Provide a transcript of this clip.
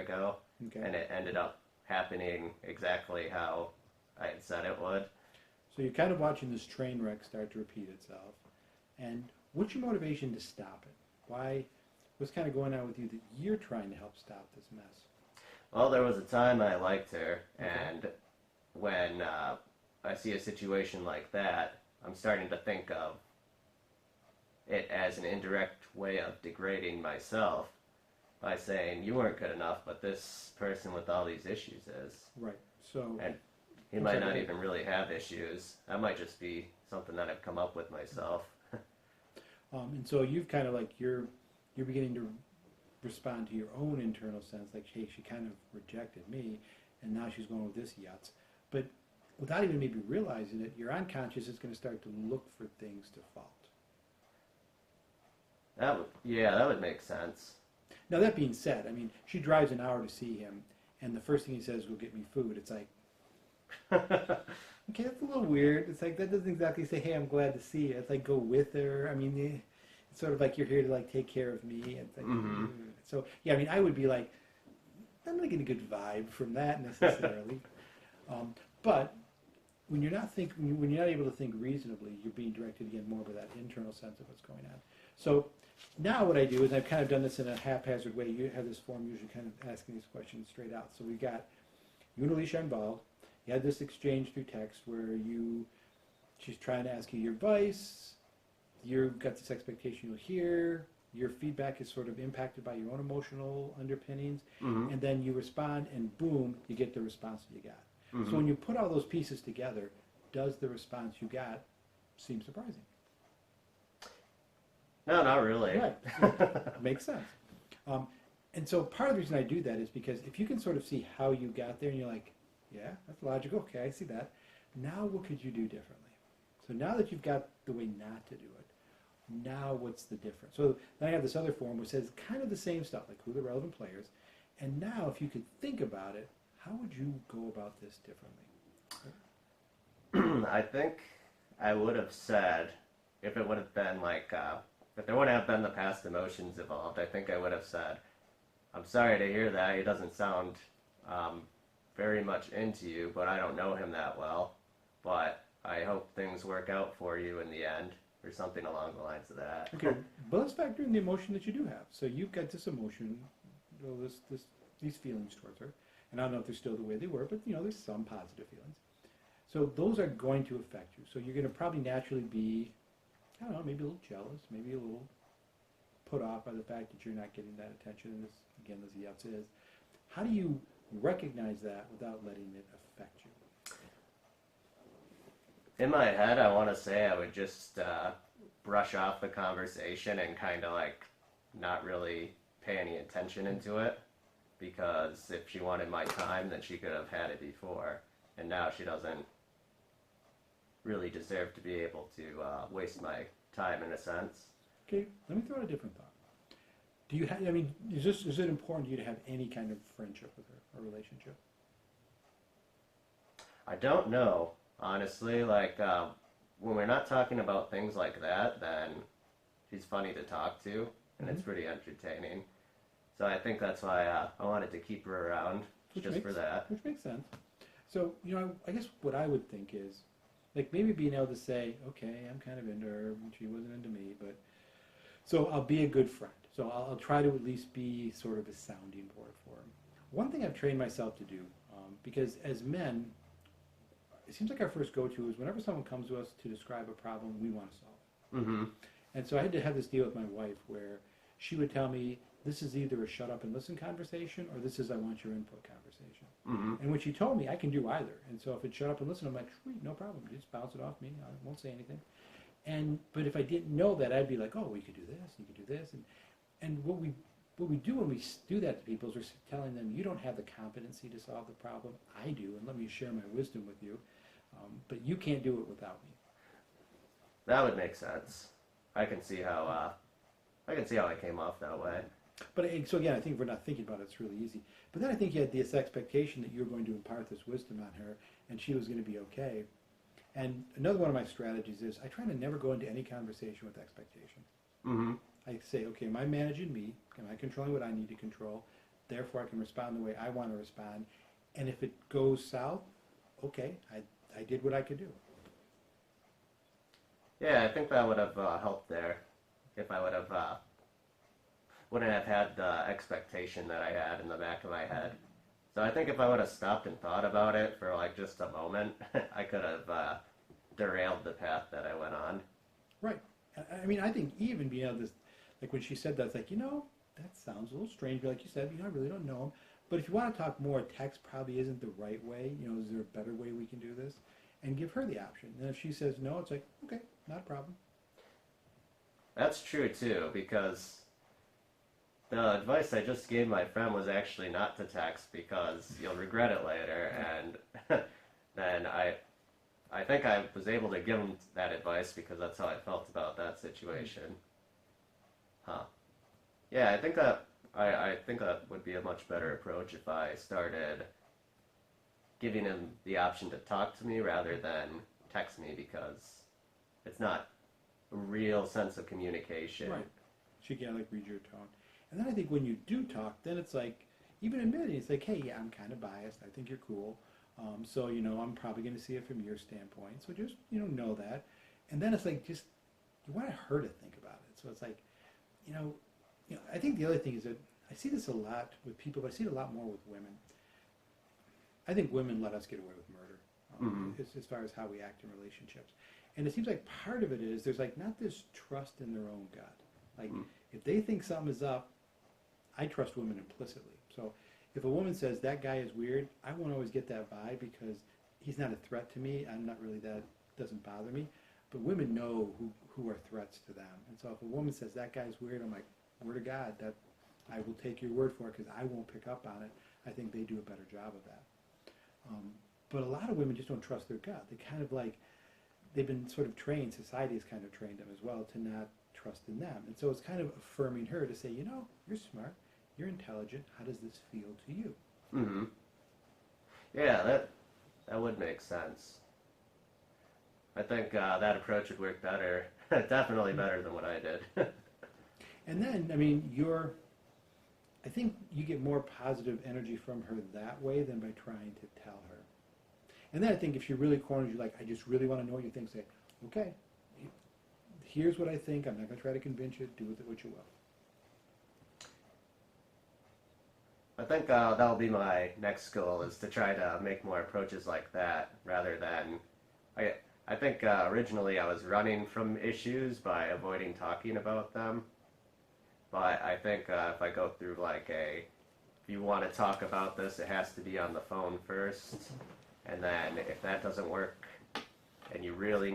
ago, Okay. and it ended up happening exactly how I had said it would. So you're kind of watching this train wreck start to repeat itself. And what's your motivation to stop it? Why? What's kind of going on with you that you're trying to help stop this mess? Well, there was a time I liked her, Okay. and when I see a situation like that, I'm starting to think of it as an indirect way of degrading myself by saying, you weren't good enough, but this person with all these issues is. Right. So. And he might not even really have issues. That might just be something that I've come up with myself. And so you've kind of like you're beginning to respond to your own internal sense, like, hey, she kind of rejected me, and now she's going with this yutz. But without even maybe realizing it, your unconscious is going to start to look for things to fault. That would make sense. Now, that being said, I mean, she drives an hour to see him, and the first thing he says, go get me food. It's like, okay, that's a little weird. It's like, that doesn't exactly say, hey, I'm glad to see you. It's like, go with her. I mean, it's sort of like you're here to, like, take care of me. It's like, So, yeah, I mean, I would be like, I'm not getting a good vibe from that necessarily. But when you're not when you're not able to think reasonably, you're being directed again more by that internal sense of what's going on. So now what I do is I've kind of done this in a haphazard way. You have this form usually kind of asking these questions straight out. So we got you and Alicia involved. You had this exchange through text where she's trying to ask you your advice. You've got this expectation you'll hear. Your feedback is sort of impacted by your own emotional underpinnings. And then you respond, and boom, you get the response that you got. So when you put all those pieces together, does the response you got seem surprising? No, not really. Right. Makes sense. And so part of the reason I do that is because if you can sort of see how you got there and you're like, yeah, that's logical. Okay, I see that. Now what could you do differently? So now that you've got the way not to do it, now what's the difference? So then I have this other form which says kind of the same stuff, like who are the relevant players. And now if you could think about it, how would you go about this differently? I think I would have said, if it would have been like, if there wouldn't have been the past emotions involved, I think I would have said, I'm sorry to hear that. He doesn't sound very much into you, but I don't know him that well. But I hope things work out for you in the end, or something along the lines of that. Okay, but let's factor in the emotion that you do have. So you've got this emotion, these feelings towards her. And I don't know if they're still the way they were, but there's some positive feelings. So those are going to affect you. So you're going to probably naturally be, I don't know, maybe a little jealous, maybe a little put off by the fact that you're not getting that attention. And this, again, as yutz is. How do you recognize that without letting it affect you? In my head, I want to say I would just brush off the conversation and kind of like not really pay any attention into it. Because if she wanted my time, then she could have had it before. And now she doesn't really deserve to be able to waste my time in a sense. Okay, let me throw out a different thought. Do you have, I mean, is it important to you to have any kind of friendship with her or relationship? I don't know, honestly. Like, when we're not talking about things like that, then she's funny to talk to, and it's pretty entertaining. So I think that's why I wanted to keep her around, for that. Which makes sense. So, I guess what I would think is, like maybe being able to say, okay, I'm kind of into her, and she wasn't into me, but, so I'll be a good friend. So I'll try to at least be sort of a sounding board for her. One thing I've trained myself to do, because as men, it seems like our first go-to is whenever someone comes to us to describe a problem we want to solve. And so I had to have this deal with my wife where she would tell me, this is either a shut up and listen conversation or this is I want your input conversation. And when she told me, I can do either. And so if it's shut up and listen, I'm like, sweet, no problem. Just bounce it off me. I won't say anything. But if I didn't know that, I'd be like, oh, we could do this, you could do this. And what we do when we do that to people is we're telling them, you don't have the competency to solve the problem. I do, and let me share my wisdom with you. But you can't do it without me. That would make sense. I can see how I came off that way. But so again, I think if we're not thinking about it, it's really easy. But then I think you had this expectation that you were going to impart this wisdom on her, and she was going to be okay. And another one of my strategies is I try to never go into any conversation with expectation. I say, okay, am I managing me? Am I controlling what I need to control? therefore I can respond the way I want to respond. And if it goes south, okay, I did what I could do. Yeah, I think that would have helped there if I would have wouldn't have had the expectation that I had in the back of my head. So I think if I would have stopped and thought about it for like just a moment, I could have derailed the path that I went on. Right. I mean, I think even being able to, like when she said that, it's like, that sounds a little strange. But like you said, I really don't know him. But if you want to talk more, text probably isn't the right way. Is there a better way we can do this? And give her the option. And if she says no, it's like, okay, not a problem. That's true too, because the advice I just gave my friend was actually not to text because you'll regret it later. And then I think I was able to give him that advice because that's how I felt about that situation. Huh. Yeah, I think that would be a much better approach if I started giving him the option to talk to me rather than text me, because it's not a real sense of communication. Right. She can read your tone. And then I think when you do talk, then it's like, even admitting, it's like, hey, yeah, I'm kind of biased. I think you're cool. So, I'm probably going to see it from your standpoint. So just, know that. And then it's like, just, you want her to think about it. So it's like, I think the other thing is that I see this a lot with people, but I see it a lot more with women. I think women let us get away with murder as far as how we act in relationships. And it seems like part of it is there's not this trust in their own gut. If they think something is up, I trust women implicitly. So if a woman says that guy is weird, I won't always get that vibe because he's not a threat to me. I'm not really that, doesn't bother me. But women know who are threats to them. And so if a woman says that guy's weird, I'm like, word of God, that I will take your word for it because I won't pick up on it. I think they do a better job of that. But a lot of women just don't trust their gut. They kind of they've been sort of trained, society has kind of trained them as well to not trust in them. And so it's kind of affirming her to say, you're smart, you're intelligent, how does this feel to you? Mm-hmm. Yeah, that would make sense. I think that approach would work better, definitely better than what I did. And then, I think you get more positive energy from her that way than by trying to tell her. And then I think if she really corners you, I just really want to know what you think, say, okay, here's what I think. I'm not going to try to convince you. Do with it what you will. I think that'll be my next goal, is to try to make more approaches like that rather than... I think originally I was running from issues by avoiding talking about them. But I think if I go through if you want to talk about this, it has to be on the phone first. And then if that doesn't work and you really